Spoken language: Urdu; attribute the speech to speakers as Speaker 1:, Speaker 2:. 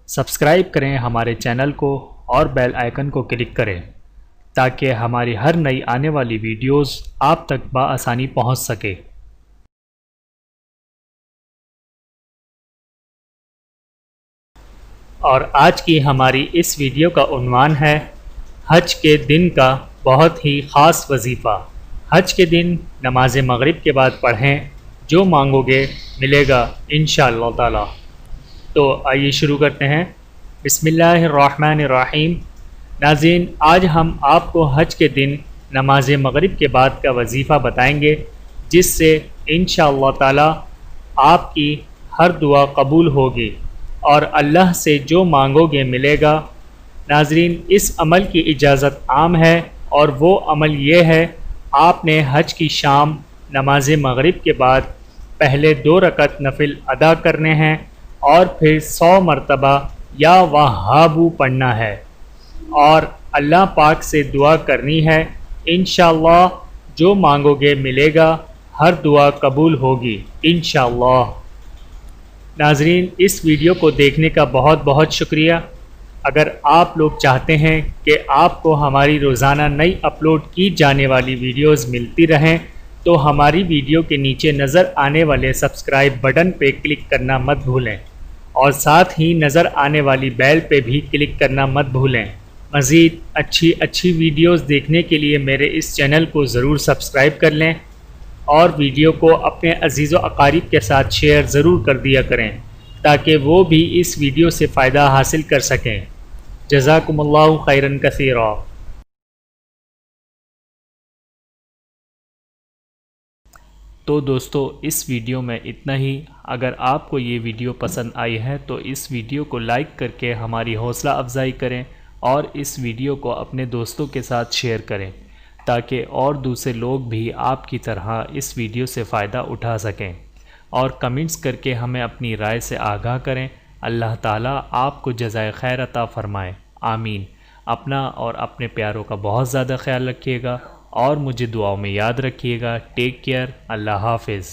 Speaker 1: سبسکرائب کریں ہمارے چینل کو اور بیل آئیکن کو کلک کریں تاکہ ہماری ہر نئی آنے والی ویڈیوز آپ تک بآسانی پہنچ سکے۔ اور آج کی ہماری اس ویڈیو کا عنوان ہے حج کے دن کا بہت ہی خاص وظیفہ۔ حج کے دن نماز مغرب کے بعد پڑھیں، جو مانگو گے ملے گا انشاءاللہ تعالی۔ تو آئیے شروع کرتے ہیں۔ بسم اللہ الرحمن الرحیم۔ ناظرین، آج ہم آپ کو حج کے دن نماز مغرب کے بعد کا وظیفہ بتائیں گے، جس سے انشاءاللہ تعالی آپ کی ہر دعا قبول ہوگی اور اللہ سے جو مانگو گے ملے گا۔ ناظرین، اس عمل کی اجازت عام ہے، اور وہ عمل یہ ہے، آپ نے حج کی شام نماز مغرب کے بعد پہلے 2 رکعت نفل ادا کرنے ہیں اور پھر 100 مرتبہ یا وہابو پڑھنا ہے اور اللہ پاک سے دعا کرنی ہے۔ انشاءاللہ جو مانگو گے ملے گا، ہر دعا قبول ہوگی انشاءاللہ۔ ناظرین، اس ویڈیو کو دیکھنے کا بہت بہت شکریہ۔ اگر آپ لوگ چاہتے ہیں کہ آپ کو ہماری روزانہ نئی اپلوڈ کی جانے والی ویڈیوز ملتی رہیں تو ہماری ویڈیو کے نیچے نظر آنے والے سبسکرائب بٹن پہ کلک کرنا مت بھولیں، اور ساتھ ہی نظر آنے والی بیل پہ بھی کلک کرنا مت بھولیں۔ مزید اچھی ویڈیوز دیکھنے کے لیے میرے اس چینل کو ضرور سبسکرائب کر لیں، اور ویڈیو کو اپنے عزیز و اقارب کے ساتھ شیئر ضرور کر دیا کریں تاکہ وہ بھی اس ویڈیو سے فائدہ حاصل کر سکیں۔ جزاکم اللہ خیرا کثیرا۔ تو دوستو، اس ویڈیو میں اتنا ہی۔ اگر آپ کو یہ ویڈیو پسند آئی ہے تو اس ویڈیو کو لائک کر کے ہماری حوصلہ افزائی کریں، اور اس ویڈیو کو اپنے دوستوں کے ساتھ شیئر کریں تاکہ اور دوسرے لوگ بھی آپ کی طرح اس ویڈیو سے فائدہ اٹھا سکیں، اور کمنٹس کر کے ہمیں اپنی رائے سے آگاہ کریں۔ اللہ تعالیٰ آپ کو جزائے خیر عطا فرمائے، آمین۔ اپنا اور اپنے پیاروں کا بہت زیادہ خیال رکھیے گا، اور مجھے دعاؤں میں یاد رکھیے گا۔ ٹیک کیئر، اللہ حافظ۔